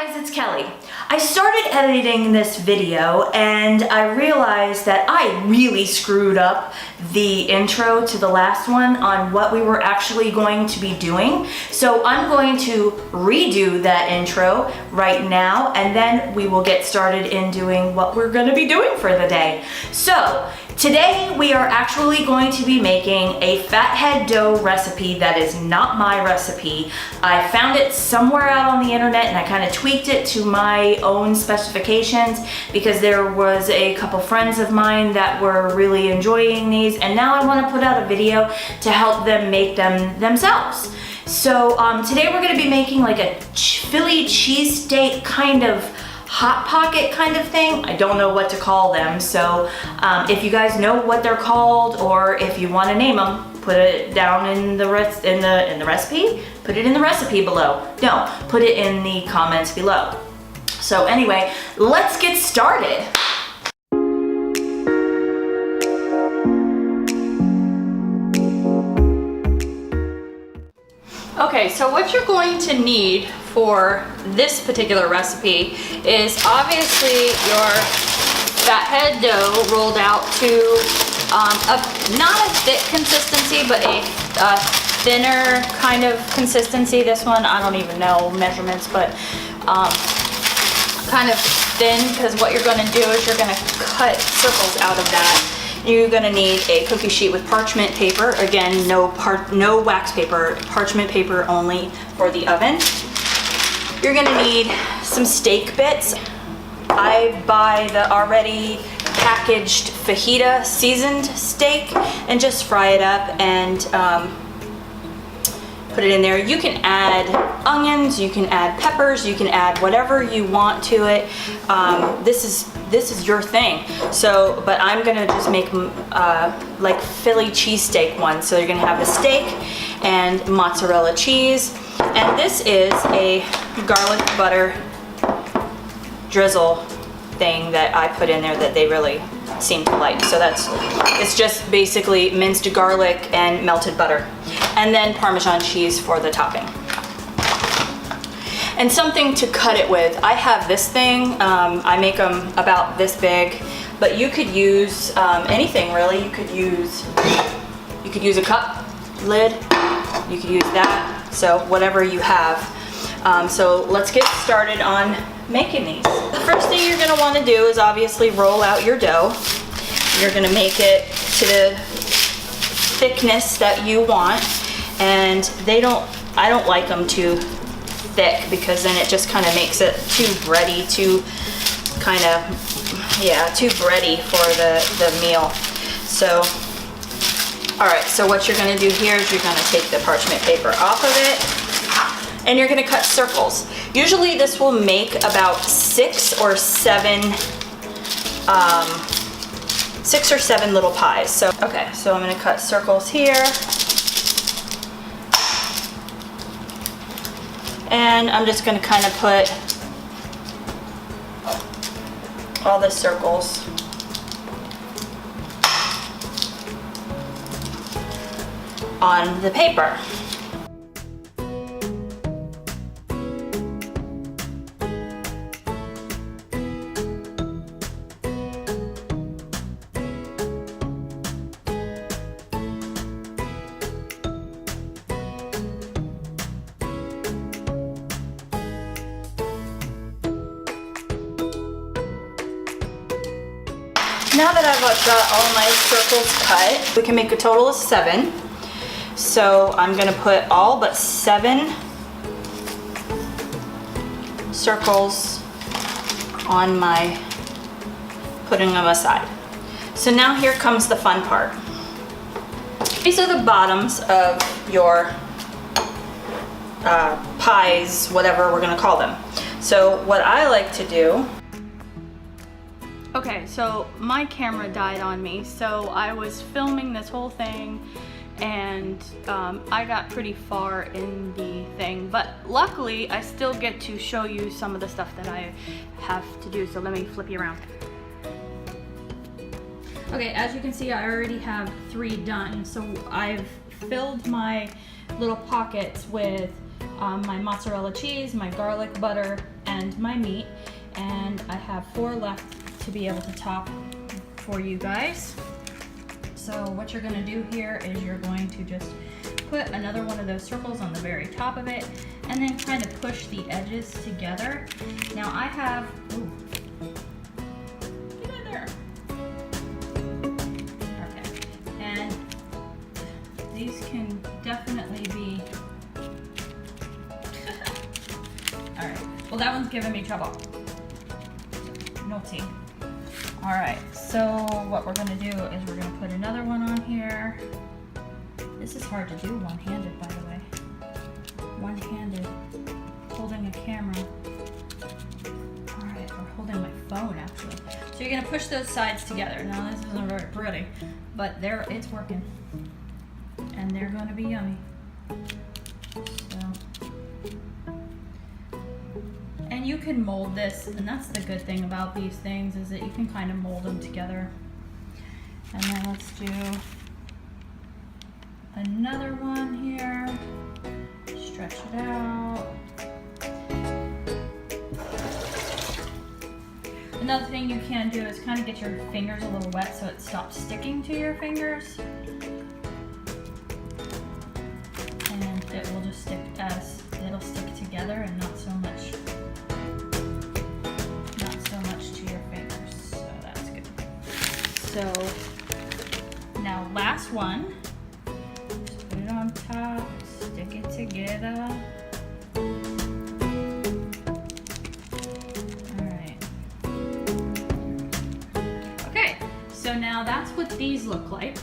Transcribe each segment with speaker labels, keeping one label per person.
Speaker 1: guys, it's Kelly. I started editing this video and I realized that I really screwed up the intro to the last one on what we were actually going to be doing. So I'm going to redo that intro right now and then we will get started in doing what we're going to be doing for the day. So today we are actually going to be making a fathead dough recipe that is not my recipe. I found it somewhere out on the internet and I kind of tweaked it to my own specifications because there was a couple friends of mine that were really enjoying these, and now I want to put out a video to help them make them themselves. So today we're going to be making like a Philly cheesesteak kind of hot pocket kind of thing. I don't know what to call them, so if you guys know what they're called or if you want to name them, put it down in the recipe. Put it in the recipe below. No, put it in the comments below. So anyway, let's get started. Okay, so what you're going to need for this particular recipe is obviously your fathead dough rolled out to not a thick consistency, but a thinner kind of consistency. This one, I don't even know measurements, but kind of thin, because what you're going to do is you're going to cut circles out of that. You're going to need a cookie sheet with parchment paper. Again, no wax paper, parchment paper only for the oven. You're going to need some steak bits. I buy the already packaged fajita seasoned steak and just fry it up and put it in there. You can add onions, you can add peppers, you can add whatever you want to it. This is your thing. So, but I'm gonna just make like Philly cheesesteak ones. So you're gonna have a steak and mozzarella cheese, and this is a garlic butter drizzle thing that I put in there that they really seem to like. So it's just basically minced garlic and melted butter, and then Parmesan cheese for the topping. And something to cut it with. I have this thing, I make them about this big, but you could use anything really. You could use a cup lid, you could use that, so whatever you have. So let's get started on making these. The first thing you're gonna wanna do is obviously roll out your dough. You're gonna make it to the thickness that you want, and I don't like them too thick because then it just kind of makes it too bready, too bready for the meal. So, all right, so what you're gonna do here is you're gonna take the parchment paper off of it, and you're gonna cut circles. Usually this will make about 6 or 7 little pies. So, okay, so I'm gonna cut circles here. And I'm just gonna kind of put all the circles on the paper. Now that I've got all my circles cut, we can make a total of 7. So I'm gonna put all but 7 circles on putting them aside. So now here comes the fun part. These are the bottoms of your pies, whatever we're gonna call them. So what I like to do, okay, so my camera died on me, so I was filming this whole thing and I got pretty far in the thing, but luckily I still get to show you some of the stuff that I have to do. So let me flip you around. Okay, as you can see, I already have 3 done. So I've filled my little pockets with my mozzarella cheese, my garlic butter,
Speaker 2: and my meat, and I have 4 left to be able to top for you guys. So what you're gonna do here is you're going to just put another one of those circles on the very top of it, and then kind of push the edges together. Now I have, ooh, get in there. Okay, and these can definitely be, all right, well that one's giving me trouble. Naughty. All right, so what we're gonna do is we're gonna put another one on here. This is hard to do one-handed, by the way. One-handed, holding a camera. All right, or holding my phone, actually. So you're gonna push those sides together. Now this isn't very pretty, but there, it's working. And they're gonna be yummy. So. And you can mold this, and that's the good thing about these things, is that you can kind of mold them together. And then let's do another one here. Stretch it out. Another thing you can do is kind of get your fingers a little wet so it stops sticking to your fingers. And it will just stick it'll stick together and not so much to your fingers. So that's good. So now last one. Just put it on top, stick it together. So now that's what these look like.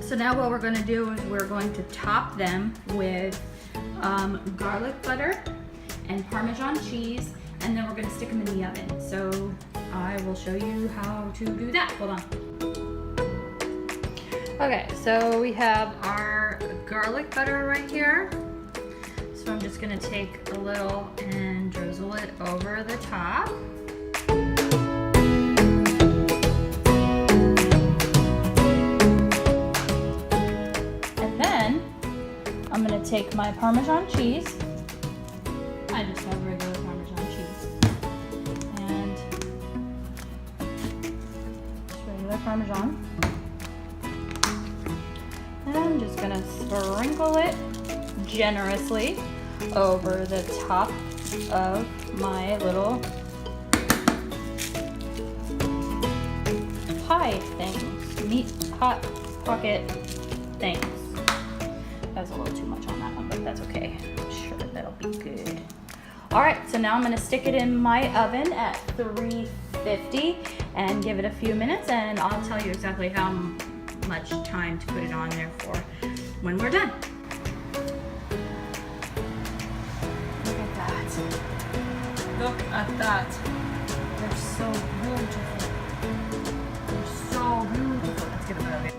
Speaker 2: So now what we're going to do is we're going to top them with garlic butter and Parmesan cheese, and then we're going to stick them in the oven. So I will show you how to do that. Hold on. Okay, so we have our garlic butter right here. So I'm just going to take a little and drizzle it over the top. I'm going to take my Parmesan cheese. I just have regular Parmesan cheese. And just regular Parmesan. And I'm just going to sprinkle it generously over the top of my little pie things, meat hot pocket things. That's a little too much on that one, but that's okay. I'm sure that'll be good. All right, so now I'm gonna stick it in my oven at 350 and give it a few minutes, and I'll tell you exactly how much time to put it on there for when we're done. Look at that. Look at that. They're so beautiful. They're so beautiful. Let's get them out of it.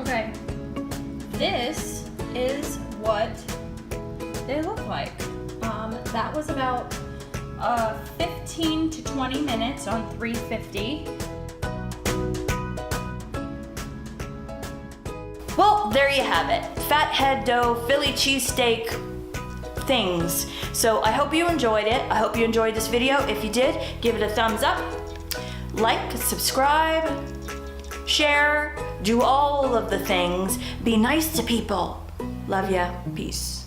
Speaker 2: Okay. This is what they look like. That was about 15 to 20 minutes on 350.
Speaker 1: Well, there you have it. Fathead dough, Philly cheesesteak things. So I hope you enjoyed it. I hope you enjoyed this video. If you did, give it a thumbs up. Like, subscribe, share, do all of the things. Be nice to people. Love ya. Peace.